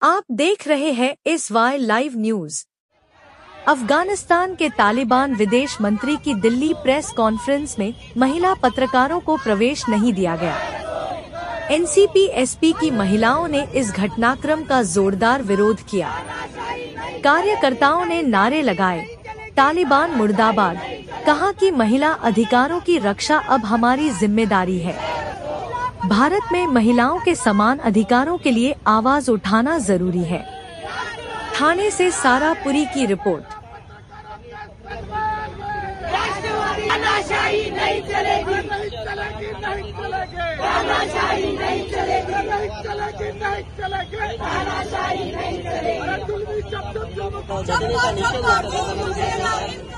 आप देख रहे हैं इस वाई लाइव न्यूज। अफगानिस्तान के तालिबान विदेश मंत्री की दिल्ली प्रेस कॉन्फ्रेंस में महिला पत्रकारों को प्रवेश नहीं दिया गया। एनसीपी-एसपी की महिलाओं ने इस घटनाक्रम का जोरदार विरोध किया। कार्यकर्ताओं ने नारे लगाए, तालिबान मुर्दाबाद। कहा कि महिला अधिकारों की रक्षा अब हमारी जिम्मेदारी है। भारत में महिलाओं के समान अधिकारों के लिए आवाज उठाना जरूरी है। ठाणे से सारा पुरी की रिपोर्ट।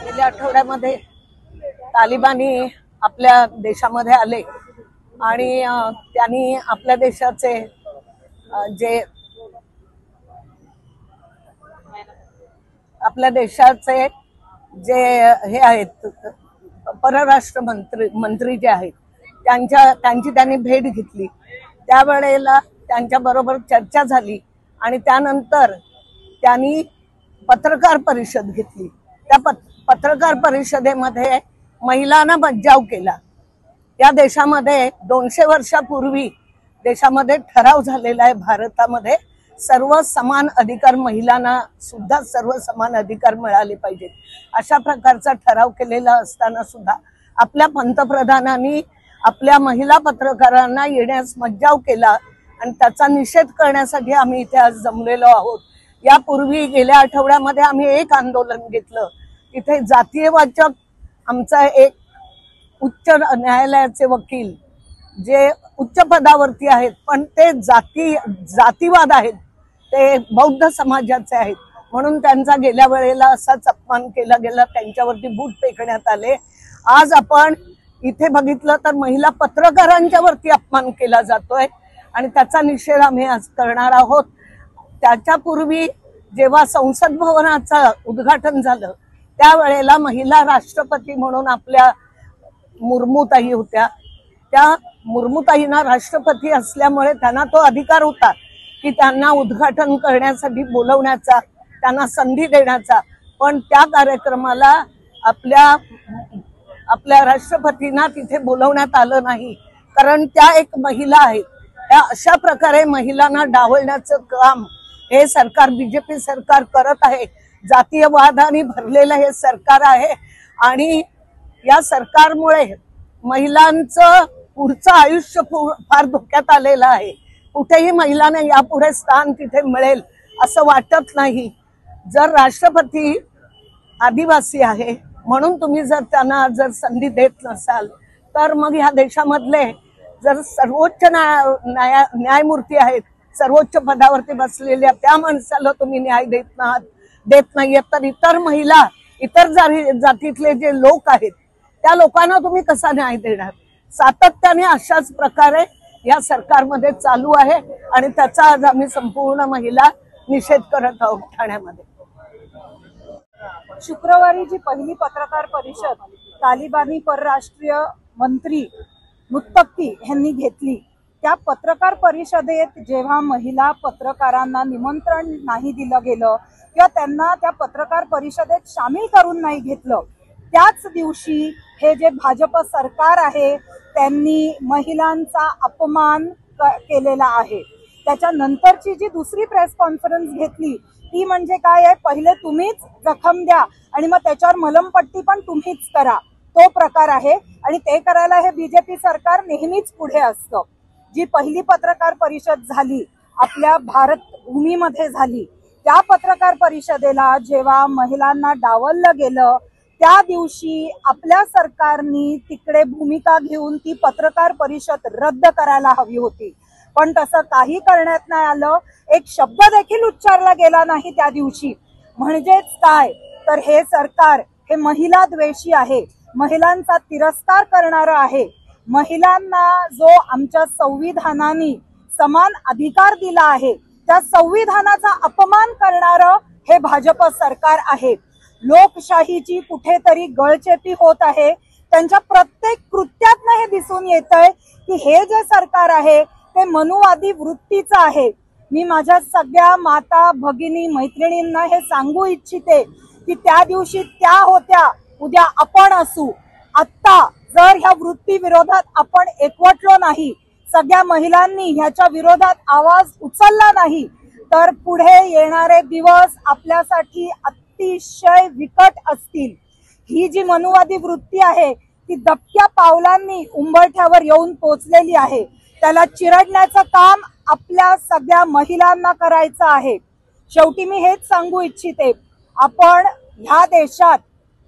गेल्या आठवड्यामध्ये तालिबानी आपल्या देशामध्ये आले आणि त्यांनी आपल्या देशाचे जे हे आहेत परराष्ट्र मंत्री जे आहेत त्यांची त्यांनी भेट घेतली। त्यावेळेला त्यांच्या बरोबर चर्चा झाली आणि त्यानंतर त्यांनी पत्रकार परिषद घेतली। त्या पत्रकार परिषदेमध्ये महिलांना बचाव केला। या देशामध्ये 200 वर्षापूर्वी देशामध्ये ठराव झालेला आहे, भारतामध्ये सर्व समान अधिकार, महिलांना सुद्धा सर्व समान अधिकार मिळाले पाहिजेत अशा प्रकारचा ठराव केलेला असताना सुद्धा आपल्या पंतप्रधानांनी आपल्या महिला पत्रकारांना येण्यास मज्जाव केला आणि त्याचा निषेध करण्यासाठी आम्ही इथे आज जमलेलो आहोत। यापूर्वी गेल्या आठवड्यामध्ये आम्ही एक आंदोलन घेतलं। इथे जातीयवाचक आमचा एक उच्च न्यायालयाचे वकील जे उच्च पदावरती आहेत पण ते जातीवाद आहेत, ते बौद्ध समाजाचे आहेत म्हणून त्यांचा गेल्या वेळेला असाच अपमान केला गेला, त्यांच्यावरती बूट फेकण्यात आले। आज आपण इथे बघितलं तर महिला पत्रकारांच्या वरती अपमान केला जातोय आणि त्याचा निषेध आम्ही आज करणार आहोत। त्याच्यापूर्वी जेव्हा संसद भवनाचं उद्घाटन झालं त्यावेळेला महिला राष्ट्रपती म्हणून आपल्या मुर्मूताई होत्या। त्या मुर्मूताईंना राष्ट्रपती असल्यामुळे त्यांना तो अधिकार होता की त्यांना उद्घाटन करण्यासाठी बोलवण्याचा, त्यांना संधी देण्याचा, पण त्या कार्यक्रमाला आपल्या राष्ट्रपतींना तिथे बोलवण्यात आलं नाही कारण त्या एक महिला आहेत। त्या अशा प्रकारे महिलांना डावलण्याचं काम हे सरकार, बीजेपी सरकार करत आहे। जातीयवादाने भरलेलं हे सरकार आहे आणि या सरकारमुळे महिलांचं पुढचं आयुष्य फार धोक्यात आलेलं आहे। कुठेही महिलांना यापुढे स्थान तिथे मिळेल असं वाटत नाही। जर राष्ट्रपती आदिवासी आहे म्हणून तुम्ही जर त्यांना संधी देत नसाल तर मग ह्या देशामधले जर सर्वोच्च न्यायमूर्ती आहेत, सर्वोच्च पदावरती बसलेल्या त्या माणसाला तुम्ही न्याय देत नाहीये तर इतर महिला, इतर जातीतले जे लोक आहेत त्या लोकांना तुम्ही कसा न्याय देणार? सातत्याने अशाच प्रकारे या सरकारमध्ये चालू आहे आणि त्याचा आज आम्ही संपूर्ण महिला निषेध करत आहोत ठाण्यामध्ये। शुक्रवारी जी पहिली पत्रकार परिषद तालिबानी परराष्ट्रीय मंत्री मुत्तकी यांनी घेतली, त्या पत्रकार परिषदेत जेव्हा महिला पत्रकारांना निमंत्रण नाही दिलं गेलं किंवा त्यांना त्या पत्रकार परिषदेत सामील करून नाही घेतलं, त्याच दिवशी हे जे भाजप सरकार आहे त्यांनी महिलांचा अपमान केलेला आहे। त्याच्यानंतरची जी दुसरी प्रेस कॉन्फरन्स घेतली ती म्हणजे काय आहे, पहिले तुम्हीच जखम द्या आणि मग त्याच्यावर मलमपट्टी पण तुम्हीच करा, तो प्रकार आहे आणि ते करायला हे बीजेपी सरकार नेहमीच पुढे असतं। जी पहिली पत्रकार परिषद झाली आपल्या भारत भूमीमध्ये झाली, त्या पत्रकार परिषदेला जेव्हा महिलांना डावललं गेलं त्या दिवशी आपल्या सरकारने तिकडे भूमिका घेऊन ती पत्रकार परिषद रद्द करायला हवी होती, पण तसं काही करण्यात नाही आलं। एक शब्द देखील उच्चारला गेला नाही त्या दिवशी। म्हणजेच काय तर हे सरकार हे महिला द्वेषी आहे, महिलांचा तिरस्कार करणारं आहे। महिलांना जो आमच्या संविधानाने समान अधिकार दिला आहे त्या संविधानाचा अपमान करणारं हे भाजप सरकार आहे। लोकशाहीची कुठेतरी गळचेपी होत आहे। त्यांच्या प्रत्येक कृत्यातून हे दिसून येतंय की हे जे सरकार आहे ते मनुवादी वृत्तीचं आहे। मी माझ्या सगळ्या माता भगिनी मैत्रिणींना हे सांगू इच्छिते की त्या दिवशी त्या होत्या, उद्या आपण असू. आत्ता जर ह्या वृत्ती विरोधात आपण एकवटलो नाही, सगळ्या महिलांनी ह्याच्या विरोधात आवाज उचलला नाही, तर पुढे येणारे दिवस आपल्यासाठी अतिशय विकट असतील. ही जी मनुवादी वृत्ती आहे ती दबक्या पावलांनी उंबरठ्यावर येऊन पोचलेली आहे. त्याला चिरडण्याचं काम आपल्या सगळ्या महिलांना करायचं आहे. शेवटी मी हेच सांगू इच्छिते, आपण ह्या देशात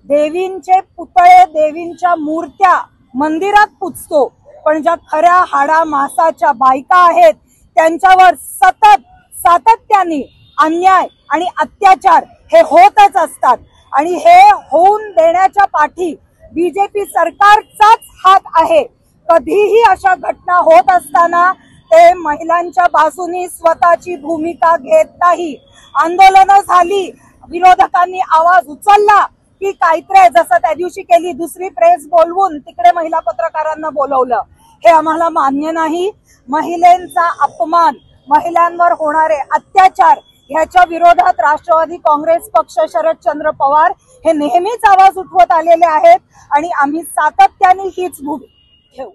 देवींचे पुतळे, देवींच्या मूर्त्या मंदिरात पुजतो, पण ज्या खऱ्या हाडा मासाच्या बायका आहेत त्यांच्यावर सतत सातत्याने अन्याय आणि अत्याचार हे होतच असतात. आणि हे होऊन देण्याच्या पाठी बीजेपी सरकारचाच हात आहे. कधीही अशा घटना होत असताना ते महिलांच्या बाजूनी स्वतःची भूमिका घेत नाही. आंदोलनं झाली, विरोधकांनी आवाज उचलला की काहीतरी जसं त्या दिवशी केली, दुसरी प्रेस बोलवून तिकडे महिला पत्रकारांना बोलवलं. हे आम्हाला मान्य नाही. महिलांचा अपमान, महिलांवर होणारे अत्याचार ह्याच्या विरोधात राष्ट्रवादी काँग्रेस पक्ष, शरदचंद्र पवार हे नेहमीच आवाज उठवत आलेले आहेत आणि आम्ही सातत्याने हीच भूमिका घेऊ.